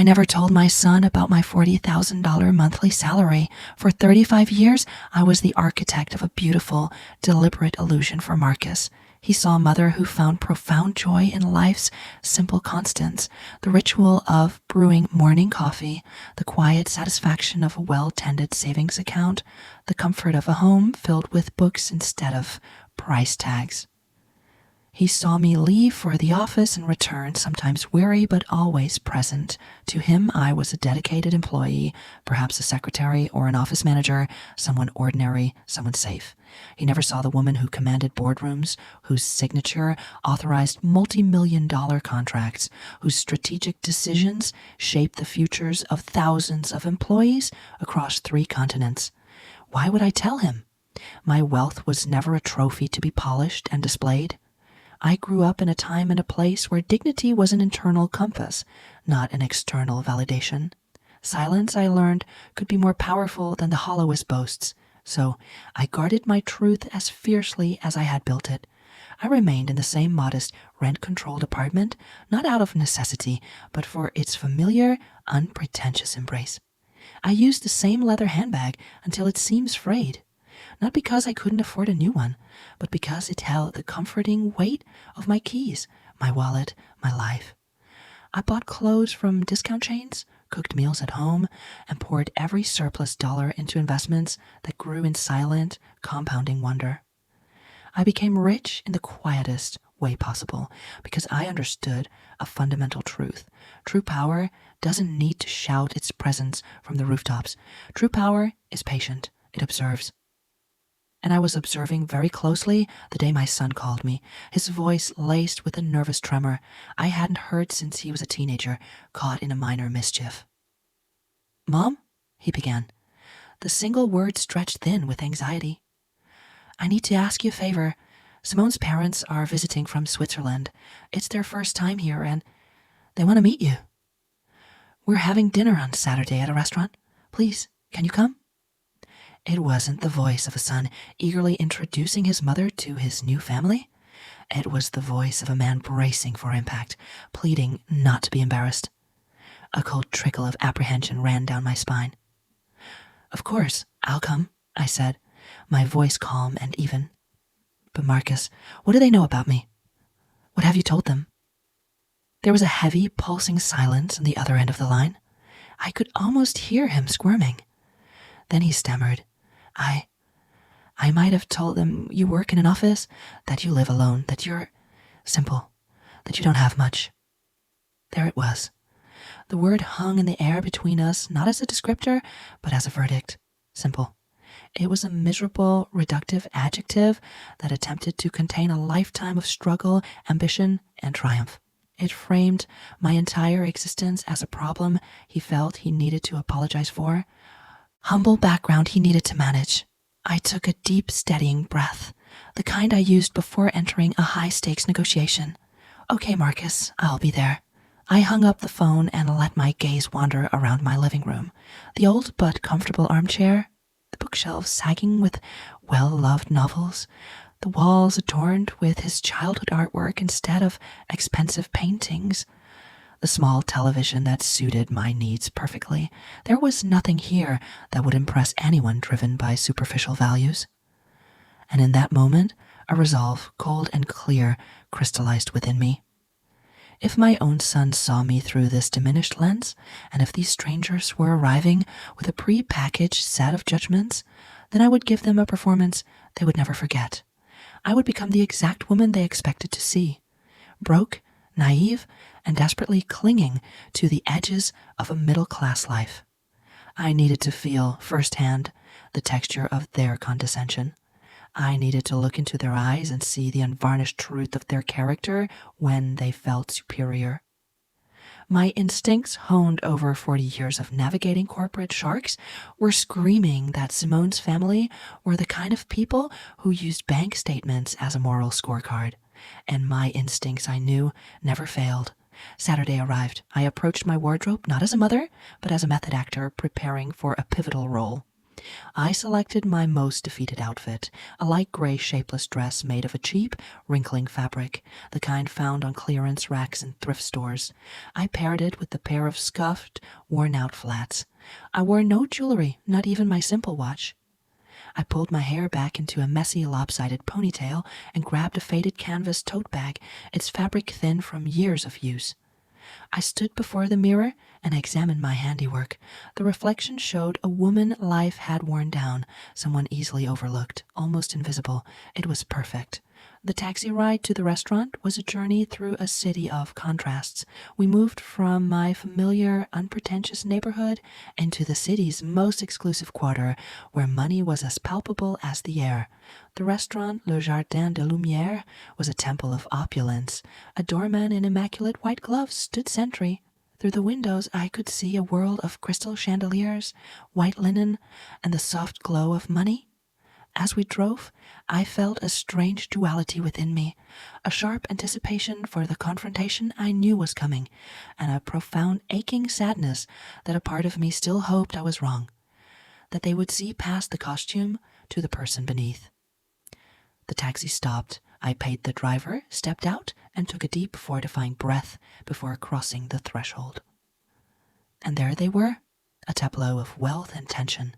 I never told my son about my $40,000 monthly salary. For 35 years, I was the architect of a beautiful, deliberate illusion for Marcus. He saw a mother who found profound joy in life's simple constants, the ritual of brewing morning coffee, the quiet satisfaction of a well-tended savings account, the comfort of a home filled with books instead of price tags. He saw me leave for the office and return, sometimes weary but always present. To him, I was a dedicated employee, perhaps a secretary or an office manager, someone ordinary, someone safe. He never saw the woman who commanded boardrooms, whose signature authorized multi-million-dollar contracts, whose strategic decisions shaped the futures of thousands of employees across 3 continents. Why would I tell him? My wealth was never a trophy to be polished and displayed. I grew up in a time and a place where dignity was an internal compass, not an external validation. Silence, I learned, could be more powerful than the hollowest boasts, so I guarded my truth as fiercely as I had built it. I remained in the same modest, rent-controlled apartment, not out of necessity, but for its familiar, unpretentious embrace. I used the same leather handbag until it seems frayed. Not because I couldn't afford a new one, but because it held the comforting weight of my keys, my wallet, my life. I bought clothes from discount chains, cooked meals at home, and poured every surplus dollar into investments that grew in silent, compounding wonder. I became rich in the quietest way possible because I understood a fundamental truth. True power doesn't need to shout its presence from the rooftops. True power is patient. It observes. And I was observing very closely the day my son called me, his voice laced with a nervous tremor I hadn't heard since he was a teenager, caught in a minor mischief. "Mom?" he began. The single word stretched thin with anxiety. "I need to ask you a favor. Simone's parents are visiting from Switzerland. It's their first time here, and they want to meet you. We're having dinner on Saturday at a restaurant. Please, can you come?" It wasn't the voice of a son eagerly introducing his mother to his new family. It was the voice of a man bracing for impact, pleading not to be embarrassed. A cold trickle of apprehension ran down my spine. "Of course, I'll come," I said, my voice calm and even. "But Marcus, what do they know about me? What have you told them?" There was a heavy, pulsing silence on the other end of the line. I could almost hear him squirming. Then he stammered, I might have told them you work in an office, that you live alone, that you're simple, that you don't have much." There it was. The word hung in the air between us, not as a descriptor, but as a verdict. Simple. It was a miserable, reductive adjective that attempted to contain a lifetime of struggle, ambition, and triumph. It framed my entire existence as a problem he felt he needed to apologize for, humble background he needed to manage. I took a deep, steadying breath, the kind I used before entering a high-stakes negotiation. "Okay, Marcus, I'll be there." I hung up the phone and let my gaze wander around my living room. The old but comfortable armchair, the bookshelves sagging with well-loved novels, the walls adorned with his childhood artwork instead of expensive paintings, the small television that suited my needs perfectly. There was nothing here that would impress anyone driven by superficial values. And in that moment, a resolve, cold and clear, crystallized within me. If my own son saw me through this diminished lens, and if these strangers were arriving with a pre-packaged set of judgments, then I would give them a performance they would never forget. I would become the exact woman they expected to see. Broke, naïve, and desperately clinging to the edges of a middle-class life. I needed to feel firsthand the texture of their condescension. I needed to look into their eyes and see the unvarnished truth of their character when they felt superior. My instincts, honed over 40 years of navigating corporate sharks, were screaming that Simone's family were the kind of people who used bank statements as a moral scorecard. And my instincts, I knew, never failed. Saturday arrived. I approached my wardrobe not as a mother, but as a method actor preparing for a pivotal role. I selected my most defeated outfit, a light gray shapeless dress made of a cheap, wrinkling fabric, the kind found on clearance racks in thrift stores. I paired it with a pair of scuffed, worn-out flats. I wore no jewelry, not even my simple watch. I pulled my hair back into a messy, lopsided ponytail and grabbed a faded canvas tote bag, its fabric thin from years of use. I stood before the mirror and examined my handiwork. The reflection showed a woman life had worn down, someone easily overlooked, almost invisible. It was perfect. The taxi ride to the restaurant was a journey through a city of contrasts. We moved from my familiar, unpretentious neighborhood into the city's most exclusive quarter, where money was as palpable as the air. The restaurant, Le Jardin de Lumière, was a temple of opulence. A doorman in immaculate white gloves stood sentry. Through the windows I could see a world of crystal chandeliers, white linen, and the soft glow of money. As we drove, I felt a strange duality within me, a sharp anticipation for the confrontation I knew was coming, and a profound aching sadness that a part of me still hoped I was wrong, that they would see past the costume to the person beneath. The taxi stopped. I paid the driver, stepped out, and took a deep, fortifying breath before crossing the threshold. And there they were, a tableau of wealth and tension.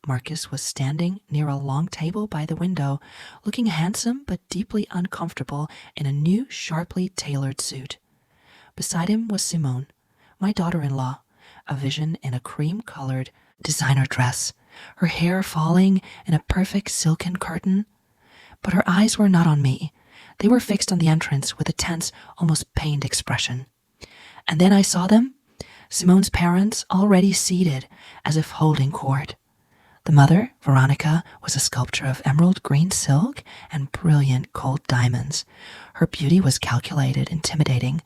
Marcus was standing near a long table by the window, looking handsome but deeply uncomfortable in a new, sharply tailored suit. Beside him was Simone, my daughter-in-law, a vision in a cream-colored designer dress, her hair falling in a perfect silken curtain. But her eyes were not on me. They were fixed on the entrance with a tense, almost pained expression. And then I saw them, Simone's parents already seated as if holding court. The mother, Veronica, was a sculpture of emerald green silk and brilliant gold diamonds. Her beauty was calculated, intimidating.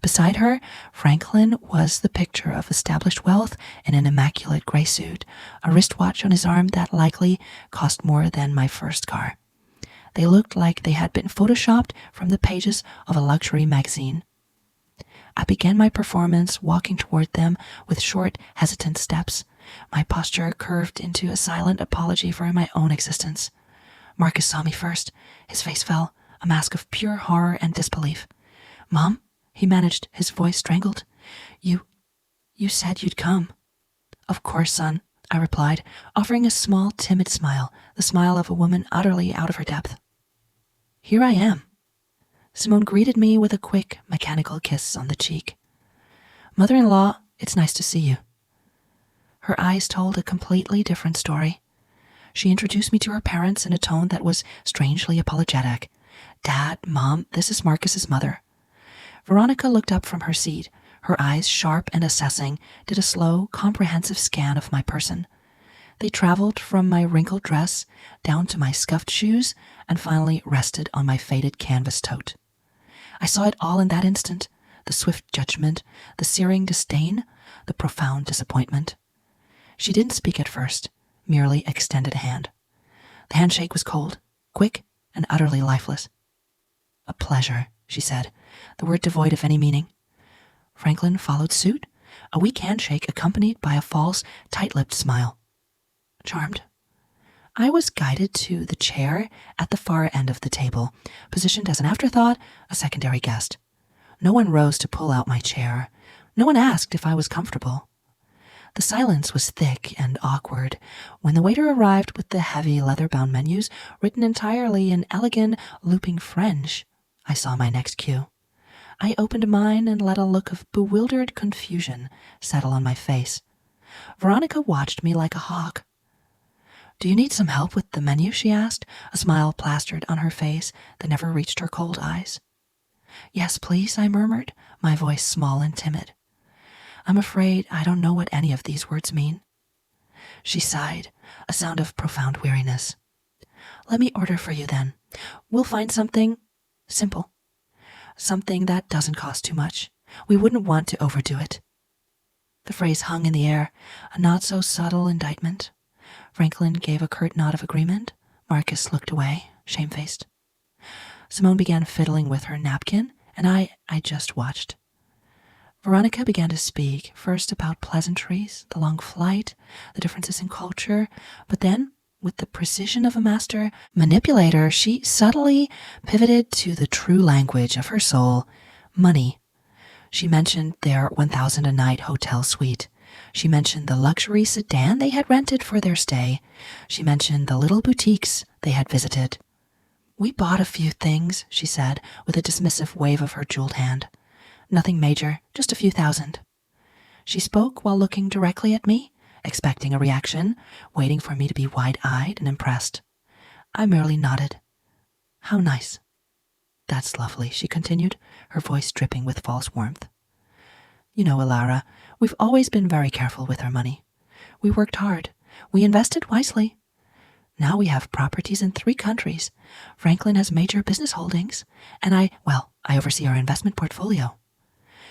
Beside her, Franklin was the picture of established wealth in an immaculate gray suit, a wristwatch on his arm that likely cost more than my first car. They looked like they had been photoshopped from the pages of a luxury magazine. I began my performance walking toward them with short, hesitant steps, my posture curved into a silent apology for my own existence. Marcus saw me first. His face fell, a mask of pure horror and disbelief. "Mom," he managed, his voice strangled. You said you'd come." "Of course, son," I replied, offering a small, timid smile, the smile of a woman utterly out of her depth. "Here I am." Simone greeted me with a quick, mechanical kiss on the cheek. "Mother-in-law, it's nice to see you." Her eyes told a completely different story. She introduced me to her parents in a tone that was strangely apologetic. "Dad, Mom, this is Marcus's mother." Veronica looked up from her seat, her eyes sharp and assessing, did a slow, comprehensive scan of my person. They traveled from my wrinkled dress down to my scuffed shoes and finally rested on my faded canvas tote. I saw it all in that instant, the swift judgment, the searing disdain, the profound disappointment. She didn't speak at first, merely extended a hand. The handshake was cold, quick, and utterly lifeless. "A pleasure," she said, the word devoid of any meaning. Franklin followed suit, a weak handshake accompanied by a false, tight-lipped smile. "Charmed." I was guided to the chair at the far end of the table, positioned as an afterthought, a secondary guest. No one rose to pull out my chair. No one asked if I was comfortable. The silence was thick and awkward. When the waiter arrived with the heavy leather-bound menus written entirely in elegant, looping French, I saw my next cue. I opened mine and let a look of bewildered confusion settle on my face. Veronica watched me like a hawk. "Do you need some help with the menu?" she asked, a smile plastered on her face that never reached her cold eyes. "Yes, please," I murmured, my voice small and timid. "I'm afraid I don't know what any of these words mean." She sighed, a sound of profound weariness. "Let me order for you then. We'll find something simple. Something that doesn't cost too much. We wouldn't want to overdo it." The phrase hung in the air, a not-so-subtle indictment. Franklin gave a curt nod of agreement. Marcus looked away, shamefaced. Simone began fiddling with her napkin, and I just watched. Veronica began to speak, first about pleasantries, the long flight, the differences in culture, but then, with the precision of a master manipulator, she subtly pivoted to the true language of her soul, money. She mentioned their 1,000 a night hotel suite. She mentioned the luxury sedan they had rented for their stay. She mentioned the little boutiques they had visited. We bought a few things, she said, with a dismissive wave of her jeweled hand. Nothing major, just a few thousand. She spoke while looking directly at me, expecting a reaction, waiting for me to be wide-eyed and impressed. I merely nodded. How nice. That's lovely, she continued, her voice dripping with false warmth. You know, Ilara, we've always been very careful with our money. We worked hard. We invested wisely. Now we have properties in 3 countries. Franklin has major business holdings, and I oversee our investment portfolio.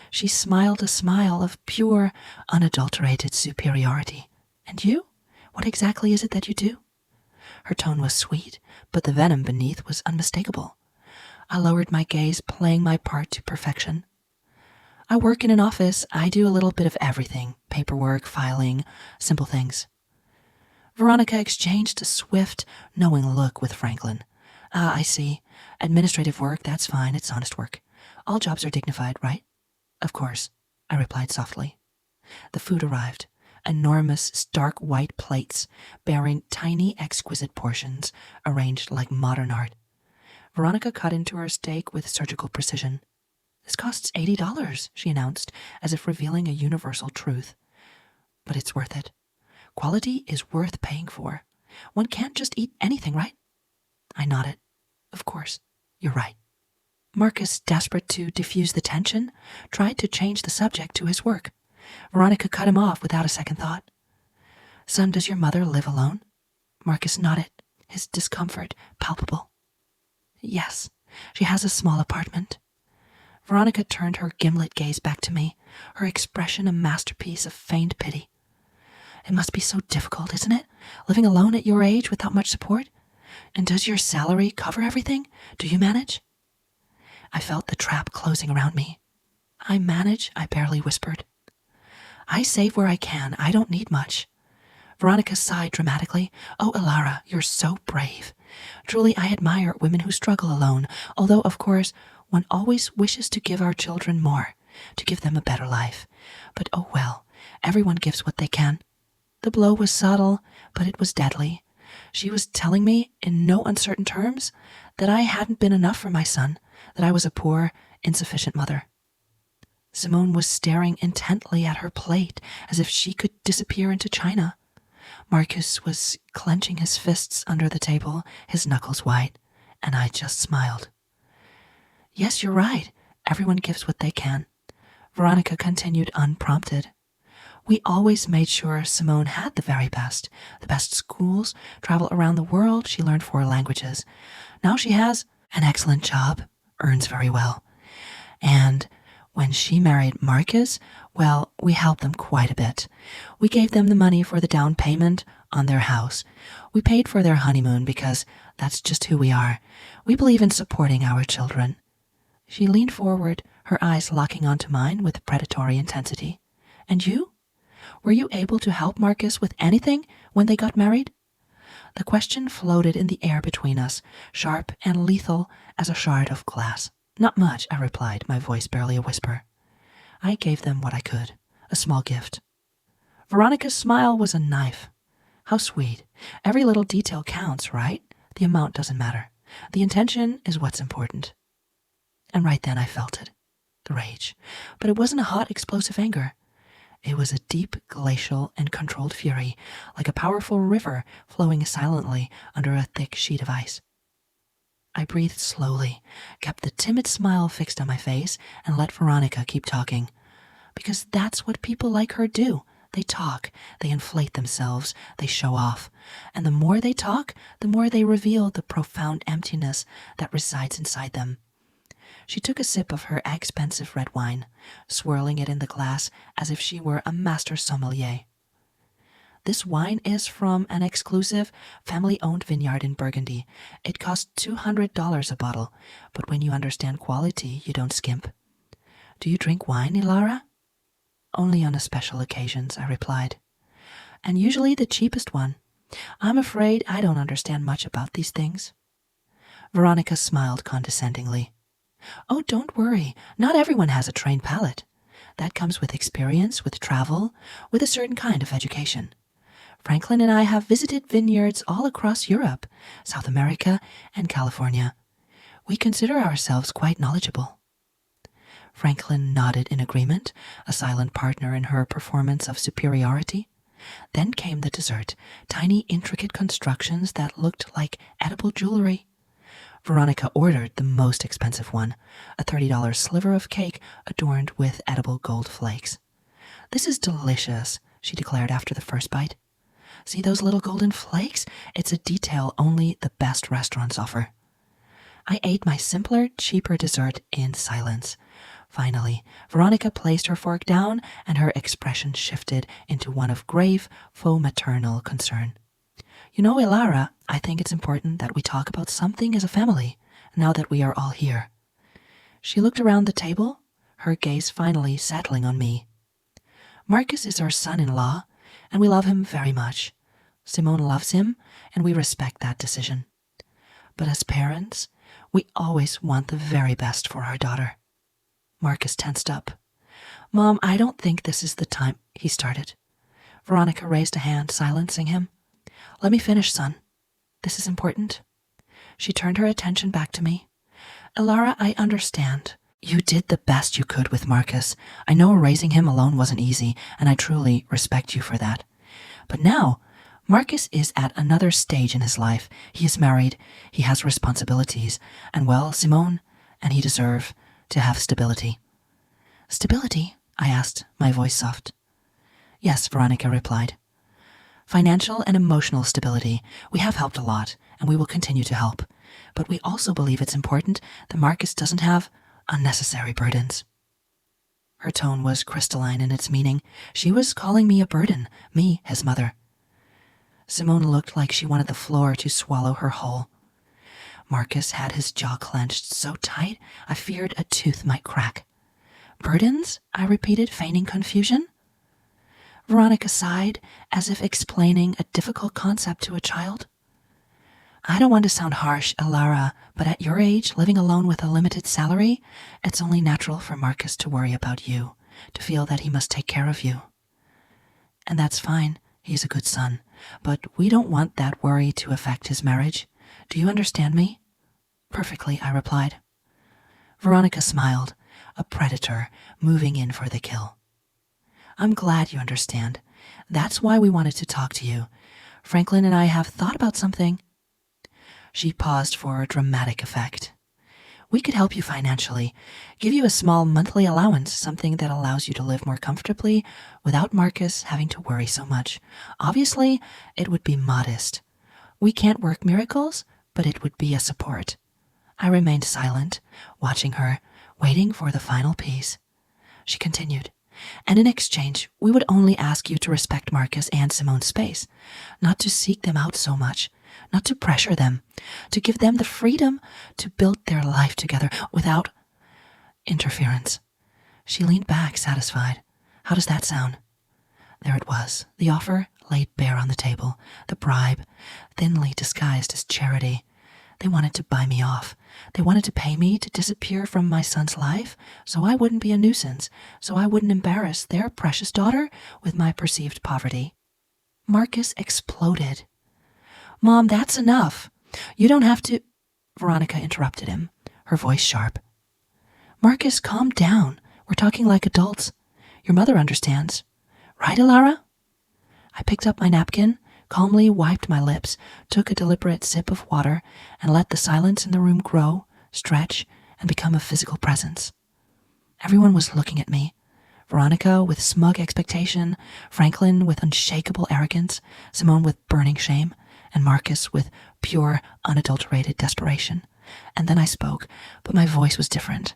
She smiled a smile of pure, unadulterated superiority. And you? What exactly is it that you do? Her tone was sweet, but the venom beneath was unmistakable. I lowered my gaze, playing my part to perfection. I work in an office. I do a little bit of everything. Paperwork, filing, simple things. Veronica exchanged a swift, knowing look with Franklin. I see. Administrative work, that's fine. It's honest work. All jobs are dignified, right? Of course, I replied softly. The food arrived. Enormous, stark white plates, bearing tiny, exquisite portions, arranged like modern art. Veronica cut into her steak with surgical precision. This costs $80, she announced, as if revealing a universal truth. But it's worth it. Quality is worth paying for. One can't just eat anything, right? I nodded. Of course, you're right. Marcus, desperate to diffuse the tension, tried to change the subject to his work. Veronica cut him off without a second thought. Son, does your mother live alone? Marcus nodded, his discomfort palpable. Yes, she has a small apartment. Veronica turned her gimlet gaze back to me, her expression a masterpiece of feigned pity. It must be so difficult, isn't it, living alone at your age without much support? And does your salary cover everything? Do you manage? I felt the trap closing around me. I manage, I barely whispered. I save where I can. I don't need much. Veronica sighed dramatically. Oh, Ilara, you're so brave. Truly, I admire women who struggle alone, although, of course, one always wishes to give our children more, to give them a better life. But oh well, everyone gives what they can. The blow was subtle, but it was deadly. She was telling me, in no uncertain terms, that I hadn't been enough for my son, that I was a poor, insufficient mother. Simone was staring intently at her plate, as if she could disappear into China. Marcus was clenching his fists under the table, his knuckles white, and I just smiled. Yes, you're right. Everyone gives what they can. Veronica continued unprompted. We always made sure Simone had the very best schools, travel around the world. She learned 4 languages. Now she has an excellent job, earns very well. And when she married Marcus, well, we helped them quite a bit. We gave them the money for the down payment on their house. We paid for their honeymoon because that's just who we are. We believe in supporting our children. She leaned forward, her eyes locking onto mine with predatory intensity. And you? Were you able to help Marcus with anything when they got married? The question floated in the air between us, sharp and lethal as a shard of glass. Not much, I replied, my voice barely a whisper. I gave them what I could, a small gift. Veronica's smile was a knife. How sweet. Every little detail counts, right? The amount doesn't matter. The intention is what's important. And right then I felt it, the rage. But it wasn't a hot, explosive anger. It was a deep, glacial, and controlled fury, like a powerful river flowing silently under a thick sheet of ice. I breathed slowly, kept the timid smile fixed on my face, and let Veronica keep talking. Because that's what people like her do. They talk, they inflate themselves, they show off. And the more they talk, the more they reveal the profound emptiness that resides inside them. She took a sip of her expensive red wine, swirling it in the glass as if she were a master sommelier. This wine is from an exclusive, family-owned vineyard in Burgundy. It costs $200 a bottle, but when you understand quality, you don't skimp. Do you drink wine, Ilara? Only on special occasions, I replied. And usually the cheapest one. I'm afraid I don't understand much about these things. Veronica smiled condescendingly. Oh, don't worry. Not everyone has a trained palate. That comes with experience, with travel, with a certain kind of education. Franklin and I have visited vineyards all across Europe, South America, and California. We consider ourselves quite knowledgeable. Franklin nodded in agreement, a silent partner in her performance of superiority. Then came the dessert, tiny intricate constructions that looked like edible jewelry. Veronica ordered the most expensive one, a $30 sliver of cake adorned with edible gold flakes. This is delicious, she declared after the first bite. See those little golden flakes? It's a detail only the best restaurants offer. I ate my simpler, cheaper dessert in silence. Finally, Veronica placed her fork down and her expression shifted into one of grave, faux maternal concern. You know, Ilara, I think it's important that we talk about something as a family, now that we are all here. She looked around the table, her gaze finally settling on me. Marcus is our son-in-law, and we love him very much. Simone loves him, and we respect that decision. But as parents, we always want the very best for our daughter. Marcus tensed up. Mom, I don't think this is the time, he started. Veronica raised a hand, silencing him. Let me finish, son. This is important. She turned her attention back to me. Ilara, I understand. You did the best you could with Marcus. I know raising him alone wasn't easy, and I truly respect you for that. But now, Marcus is at another stage in his life. He is married, he has responsibilities, and well, Simone and he deserve to have stability. Stability? I asked, my voice soft. Yes, Veronica replied. Financial and emotional stability. We have helped a lot, and we will continue to help. But we also believe it's important that Marcus doesn't have unnecessary burdens. Her tone was crystalline in its meaning. She was calling me a burden, me, his mother. Simone looked like she wanted the floor to swallow her whole. Marcus had his jaw clenched so tight I feared a tooth might crack. Burdens? I repeated, feigning confusion. Veronica sighed, as if explaining a difficult concept to a child. I don't want to sound harsh, Ilara, but at your age, living alone with a limited salary, it's only natural for Marcus to worry about you, to feel that he must take care of you. And that's fine, he's a good son, but we don't want that worry to affect his marriage. Do you understand me? Perfectly, I replied. Veronica smiled, a predator moving in for the kill. I'm glad you understand. That's why we wanted to talk to you. Franklin and I have thought about something. She paused for a dramatic effect. We could help you financially, give you a small monthly allowance, something that allows you to live more comfortably without Marcus having to worry so much. Obviously, it would be modest. We can't work miracles, but it would be a support. I remained silent, watching her, waiting for the final piece. She continued. And in exchange, we would only ask you to respect Marcus and Simone's space, not to seek them out so much, not to pressure them, to give them the freedom to build their life together without interference. She leaned back, satisfied. How does that sound? There it was, the offer laid bare on the table, the bribe, thinly disguised as charity. They wanted to buy me off. They wanted to pay me to disappear from my son's life so I wouldn't be a nuisance, so I wouldn't embarrass their precious daughter with my perceived poverty. Marcus exploded. Mom, that's enough. You don't have to... Veronica interrupted him, her voice sharp. Marcus, calm down. We're talking like adults. Your mother understands. Right, Ilara? I picked up my napkin, calmly wiped my lips, took a deliberate sip of water, and let the silence in the room grow, stretch, and become a physical presence. Everyone was looking at me. Veronica with smug expectation, Franklin with unshakable arrogance, Simone with burning shame, and Marcus with pure, unadulterated desperation. And then I spoke, but my voice was different.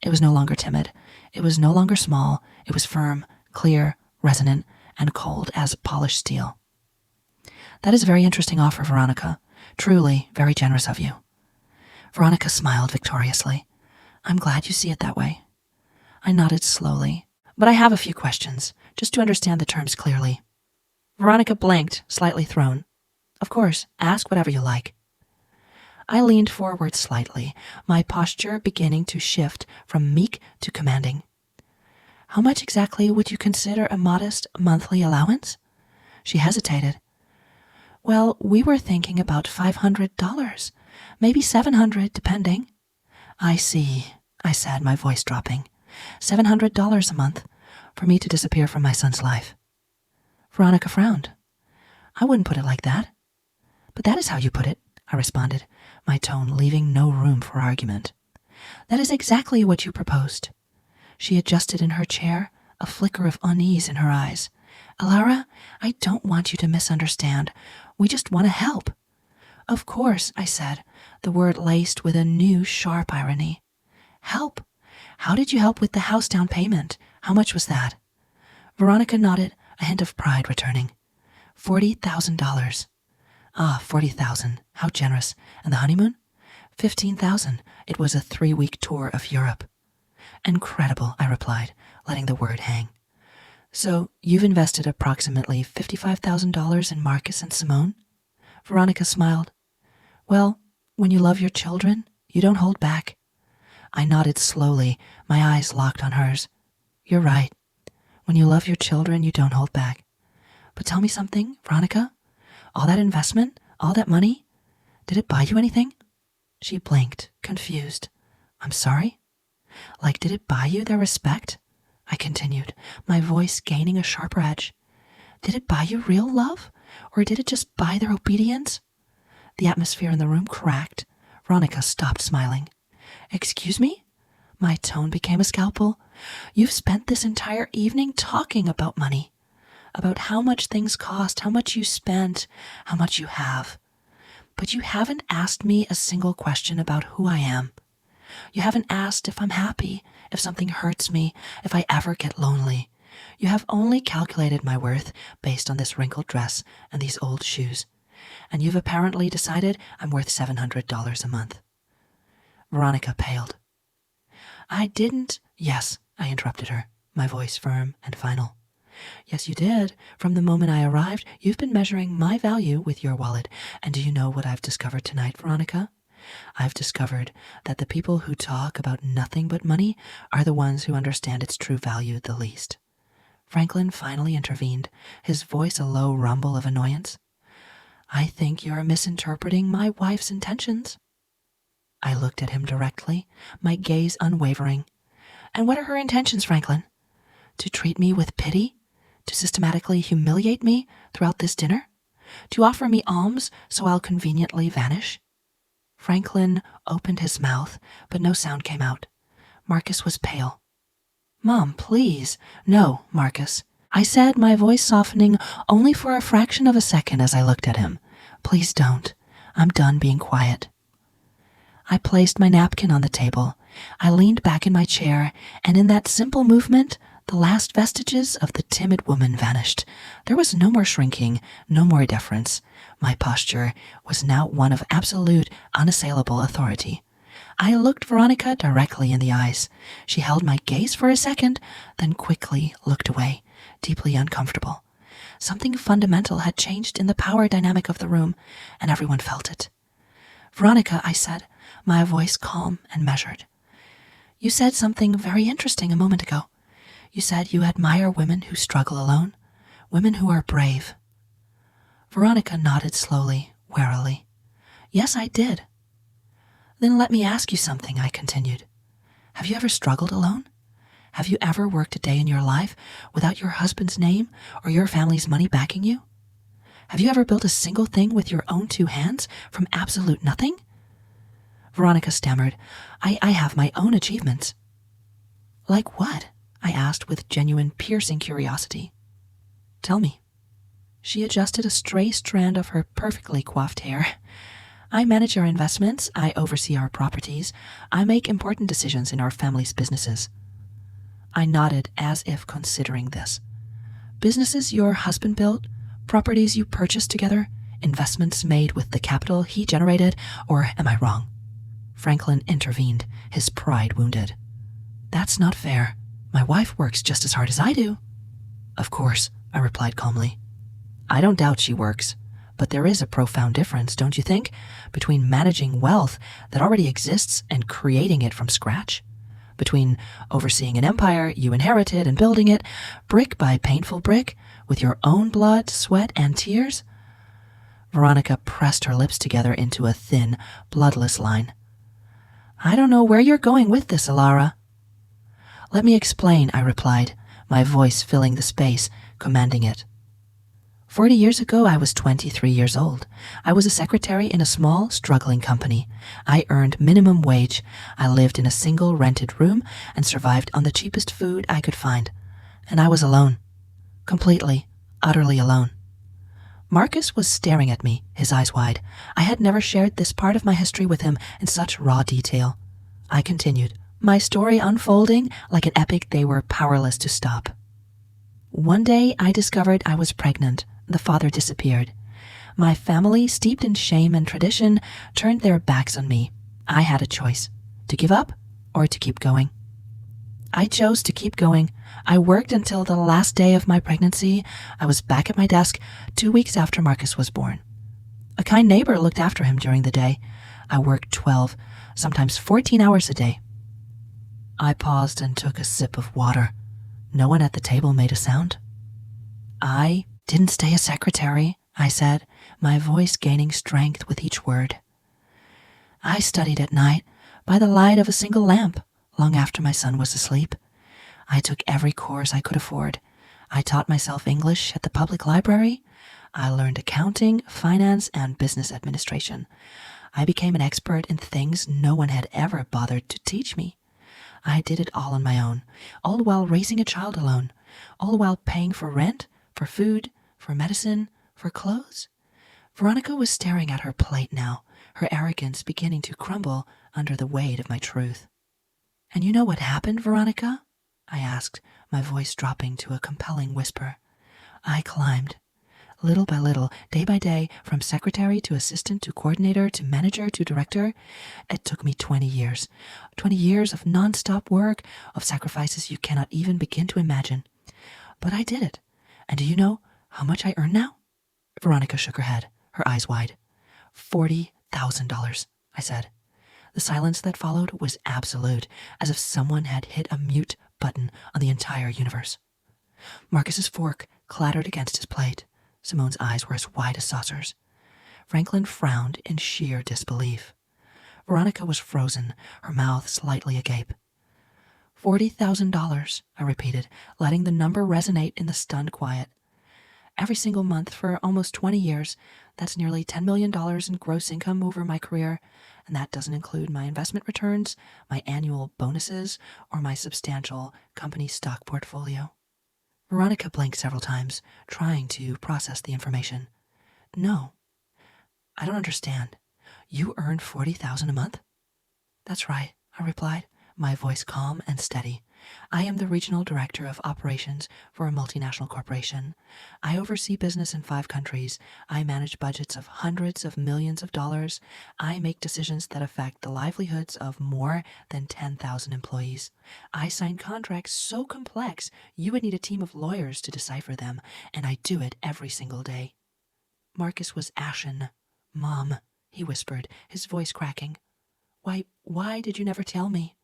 It was no longer timid. It was no longer small. It was firm, clear, resonant, and cold as polished steel. That is a very interesting offer, Veronica. Truly very generous of you. Veronica smiled victoriously. I'm glad you see it that way. I nodded slowly. But I have a few questions, just to understand the terms clearly. Veronica blinked, slightly thrown. Of course, ask whatever you like. I leaned forward slightly, my posture beginning to shift from meek to commanding. How much exactly would you consider a modest monthly allowance? She hesitated. Well, we were thinking about $500, maybe $700, depending. I see, I said, my voice dropping. $700 a month for me to disappear from my son's life. Veronica frowned. I wouldn't put it like that. But that is how you put it, I responded, my tone leaving no room for argument. That is exactly what you proposed. She adjusted in her chair, a flicker of unease in her eyes. Alara, I don't want you to misunderstand. We just want to help. Of course, I said, the word laced with a new sharp irony. Help? How did you help with the house down payment? How much was that? Veronica nodded, a hint of pride returning. $40,000. Ah, 40,000. How generous. And the honeymoon? 15,000. It was a 3-week tour of Europe. Incredible, I replied, letting the word hang. So, you've invested approximately $55,000 in Marcus and Simone? Veronica smiled. Well, when you love your children, you don't hold back. I nodded slowly, my eyes locked on hers. You're right. When you love your children, you don't hold back. But tell me something, Veronica. All that investment, all that money, did it buy you anything? She blinked, confused. I'm sorry? Like, did it buy you their respect? I continued, my voice gaining a sharper edge. Did it buy you real love? Or did it just buy their obedience? The atmosphere in the room cracked. Veronica stopped smiling. Excuse me? My tone became a scalpel. You've spent this entire evening talking about money. About how much things cost, how much you spent, how much you have. But you haven't asked me a single question about who I am. You haven't asked if I'm happy, if something hurts me, if I ever get lonely. You have only calculated my worth based on this wrinkled dress and these old shoes. And you've apparently decided I'm worth $700 a month. Veronica paled. I didn't... Yes, I interrupted her, my voice firm and final. Yes, you did. From the moment I arrived, you've been measuring my value with your wallet. And do you know what I've discovered tonight, Veronica? I've discovered that the people who talk about nothing but money are the ones who understand its true value the least. Franklin finally intervened, his voice a low rumble of annoyance. I think you're misinterpreting my wife's intentions. I looked at him directly, my gaze unwavering. And what are her intentions, Franklin? To treat me with pity? To systematically humiliate me throughout this dinner? To offer me alms so I'll conveniently vanish? Franklin opened his mouth, but no sound came out. Marcus was pale. Mom, please. No, Marcus. I said, my voice softening only for a fraction of a second as I looked at him. Please don't. I'm done being quiet. I placed my napkin on the table. I leaned back in my chair, and in that simple movement, the last vestiges of the timid woman vanished. There was no more shrinking, no more deference. My posture was now one of absolute, unassailable authority. I looked Veronica directly in the eyes. She held my gaze for a second, then quickly looked away, deeply uncomfortable. Something fundamental had changed in the power dynamic of the room, and everyone felt it. Veronica, I said, my voice calm and measured. You said something very interesting a moment ago. You said you admire women who struggle alone, women who are brave. Veronica nodded slowly, warily. Yes, I did. Then let me ask you something, I continued. Have you ever struggled alone? Have you ever worked a day in your life without your husband's name or your family's money backing you? Have you ever built a single thing with your own 2 hands from absolute nothing? Veronica stammered, I have my own achievements. Like what? I asked with genuine piercing curiosity. Tell me. She adjusted a stray strand of her perfectly coiffed hair. I manage our investments, I oversee our properties, I make important decisions in our family's businesses. I nodded as if considering this. Businesses your husband built, properties you purchased together, investments made with the capital he generated, or am I wrong? Franklin intervened, his pride wounded. That's not fair. My wife works just as hard as I do. Of course, I replied calmly. I don't doubt she works, but there is a profound difference, don't you think, between managing wealth that already exists and creating it from scratch? Between overseeing an empire you inherited and building it, brick by painful brick, with your own blood, sweat, and tears? Veronica pressed her lips together into a thin, bloodless line. I don't know where you're going with this, Alara. Let me explain, I replied, my voice filling the space, commanding it. 40 years ago, I was 23 years old. I was a secretary in a small, struggling company. I earned minimum wage. I lived in a single rented room and survived on the cheapest food I could find. And I was alone. Completely, utterly alone. Marcus was staring at me, his eyes wide. I had never shared this part of my history with him in such raw detail. I continued, my story unfolding like an epic they were powerless to stop. One day, I discovered I was pregnant. The father disappeared. My family, steeped in shame and tradition, turned their backs on me. I had a choice, to give up or to keep going. I chose to keep going. I worked until the last day of my pregnancy. I was back at my desk 2 weeks after Marcus was born. A kind neighbor looked after him during the day. I worked 12, sometimes 14 hours a day. I paused and took a sip of water. No one at the table made a sound. I didn't stay a secretary, I said, my voice gaining strength with each word. I studied at night, by the light of a single lamp, long after my son was asleep. I took every course I could afford. I taught myself English at the public library. I learned accounting, finance, and business administration. I became an expert in things no one had ever bothered to teach me. I did it all on my own, all while raising a child alone, all while paying for rent, for food, for medicine, for clothes. Veronica was staring at her plate now, her arrogance beginning to crumble under the weight of my truth. And you know what happened, Veronica? I asked, my voice dropping to a compelling whisper. I climbed. Little by little, day by day, from secretary to assistant to coordinator to manager to director. It took me 20 years. 20 years of non-stop work, of sacrifices you cannot even begin to imagine. But I did it. And do you know how much I earn now? Veronica shook her head, her eyes wide. $40,000, I said. The silence that followed was absolute, as if someone had hit a mute button on the entire universe. Marcus's fork clattered against his plate. Simone's eyes were as wide as saucers. Franklin frowned in sheer disbelief. Veronica was frozen, her mouth slightly agape. $40,000, I repeated, letting the number resonate in the stunned quiet. Every single month for almost 20 years, that's nearly $10 million in gross income over my career, and that doesn't include my investment returns, my annual bonuses, or my substantial company stock portfolio. Veronica blinked several times, trying to process the information. No, I don't understand. You earn $40,000 a month? That's right, I replied, my voice calm and steady. I am the regional director of operations for a multinational corporation. I oversee business in 5 countries. I manage budgets of hundreds of millions of dollars. I make decisions that affect the livelihoods of more than 10,000 employees. I sign contracts so complex you would need a team of lawyers to decipher them, and I do it every single day. Marcus was ashen. Mom, he whispered, his voice cracking. Why did you never tell me?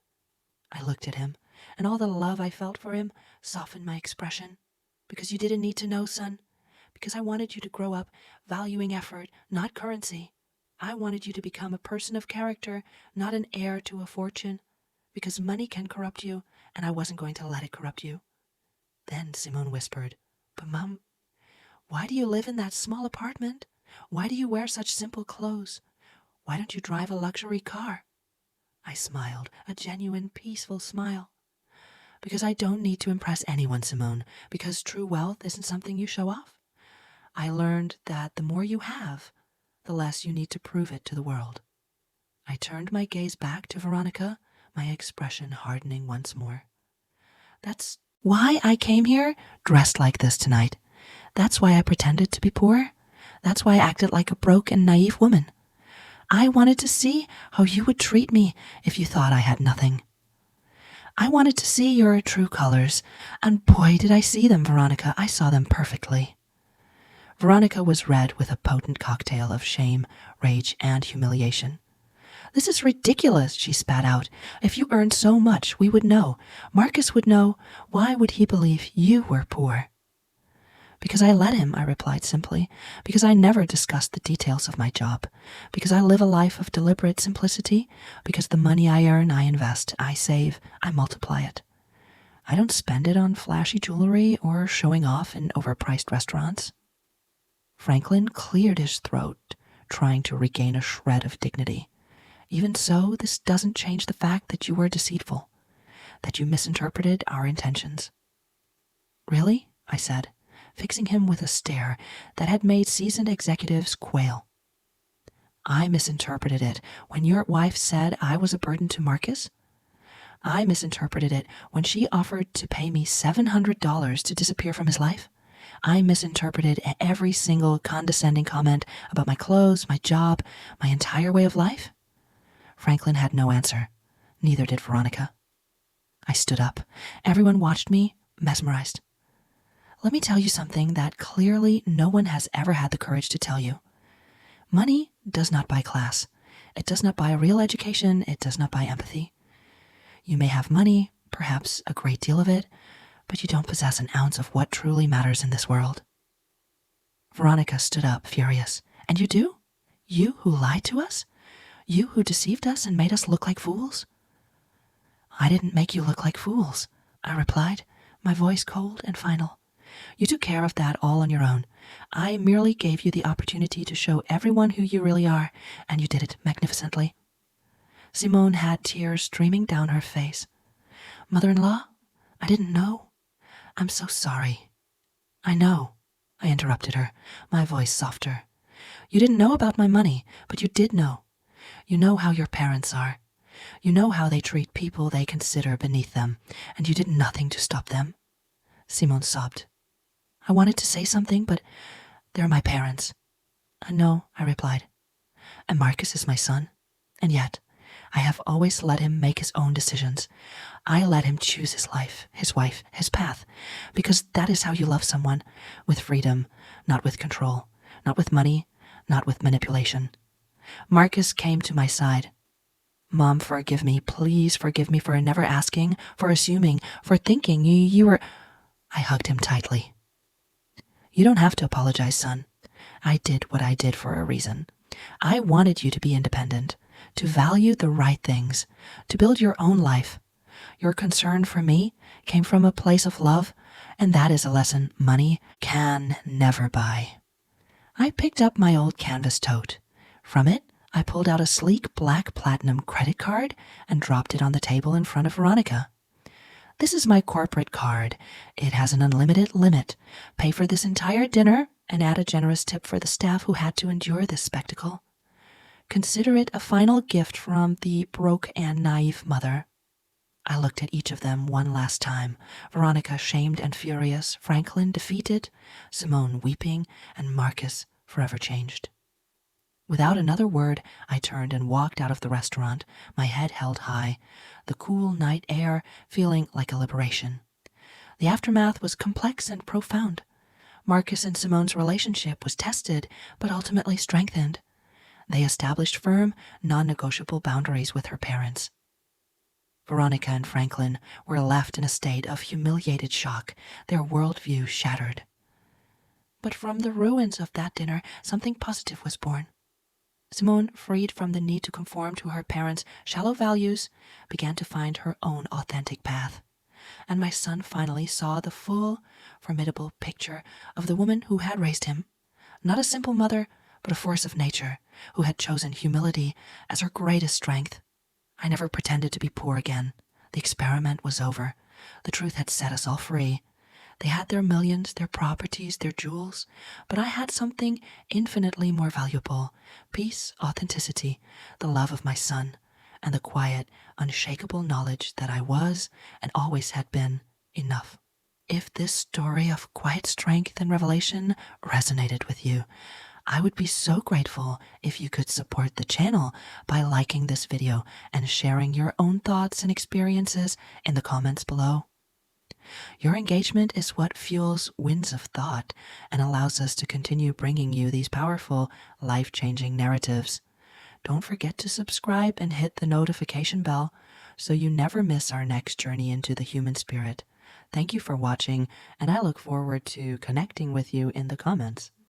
I looked at him, and all the love I felt for him softened my expression. Because you didn't need to know, son. Because I wanted you to grow up valuing effort, not currency. I wanted you to become a person of character, not an heir to a fortune. Because money can corrupt you, and I wasn't going to let it corrupt you. Then Simone whispered, But Mom, why do you live in that small apartment? Why do you wear such simple clothes? Why don't you drive a luxury car? I smiled, a genuine, peaceful smile. Because I don't need to impress anyone, Simone, because true wealth isn't something you show off. I learned that the more you have, the less you need to prove it to the world. I turned my gaze back to Veronica, my expression hardening once more. That's why I came here dressed like this tonight. That's why I pretended to be poor. That's why I acted like a broke and naive woman. I wanted to see how you would treat me if you thought I had nothing. I wanted to see your true colors, and boy, did I see them, Veronica. I saw them perfectly. Veronica was red with a potent cocktail of shame, rage, and humiliation. This is ridiculous, she spat out. If you earned so much, we would know. Marcus would know. Why would he believe you were poor? Because I let him, I replied simply. Because I never discussed the details of my job. Because I live a life of deliberate simplicity. Because the money I earn, I invest, I save, I multiply it. I don't spend it on flashy jewelry or showing off in overpriced restaurants. Franklin cleared his throat, trying to regain a shred of dignity. Even so, this doesn't change the fact that you were deceitful, that you misinterpreted our intentions. Really? I said, fixing him with a stare that had made seasoned executives quail. I misinterpreted it when your wife said I was a burden to Marcus. I misinterpreted it when she offered to pay me $700 to disappear from his life. I misinterpreted every single condescending comment about my clothes, my job, my entire way of life. Franklin had no answer. Neither did Veronica. I stood up. Everyone watched me, mesmerized. Let me tell you something that clearly no one has ever had the courage to tell you. Money does not buy class. It does not buy a real education. It does not buy empathy. You may have money, perhaps a great deal of it, but you don't possess an ounce of what truly matters in this world. Veronica stood up, furious. And you do? You who lied to us? You who deceived us and made us look like fools? I didn't make you look like fools, I replied, my voice cold and final. You took care of that all on your own. I merely gave you the opportunity to show everyone who you really are, and you did it magnificently. Simone had tears streaming down her face. Mother-in-law, I didn't know. I'm so sorry. I know, I interrupted her, my voice softer. You didn't know about my money, but you did know. You know how your parents are. You know how they treat people they consider beneath them, and you did nothing to stop them. Simone sobbed. I wanted to say something, but they're my parents. I know, I replied. And Marcus is my son. And yet, I have always let him make his own decisions. I let him choose his life, his wife, his path, because that is how you love someone, with freedom, not with control, not with money, not with manipulation. Marcus came to my side. Mom, forgive me. Please forgive me for never asking, for assuming, for thinking you were... I hugged him tightly. You don't have to apologize, son. I did what I did for a reason. I wanted you to be independent, to value the right things, to build your own life. Your concern for me came from a place of love, and that is a lesson money can never buy. I picked up my old canvas tote. From it, I pulled out a sleek black platinum credit card and dropped it on the table in front of Veronica. This is my corporate card. It has an unlimited limit. Pay for this entire dinner and add a generous tip for the staff who had to endure this spectacle. Consider it a final gift from the broke and naive mother. I looked at each of them one last time. Veronica shamed and furious, Franklin defeated, Simone weeping, and Marcus forever changed. Without another word, I turned and walked out of the restaurant, my head held high, the cool night air feeling like a liberation. The aftermath was complex and profound. Marcus and Simone's relationship was tested, but ultimately strengthened. They established firm, non-negotiable boundaries with her parents. Veronica and Franklin were left in a state of humiliated shock, their worldview shattered. But from the ruins of that dinner, something positive was born. Simone, freed from the need to conform to her parents' shallow values, began to find her own authentic path. And my son finally saw the full, formidable picture of the woman who had raised him. Not a simple mother, but a force of nature, who had chosen humility as her greatest strength. I never pretended to be poor again. The experiment was over. The truth had set us all free. They had their millions, their properties, their jewels, but I had something infinitely more valuable: peace, authenticity, the love of my son, and the quiet, unshakable knowledge that I was, and always had been, enough. If this story of quiet strength and revelation resonated with you, I would be so grateful if you could support the channel by liking this video and sharing your own thoughts and experiences in the comments below. Your engagement is what fuels Winds of Thought and allows us to continue bringing you these powerful, life-changing narratives. Don't forget to subscribe and hit the notification bell so you never miss our next journey into the human spirit. Thank you for watching, and I look forward to connecting with you in the comments.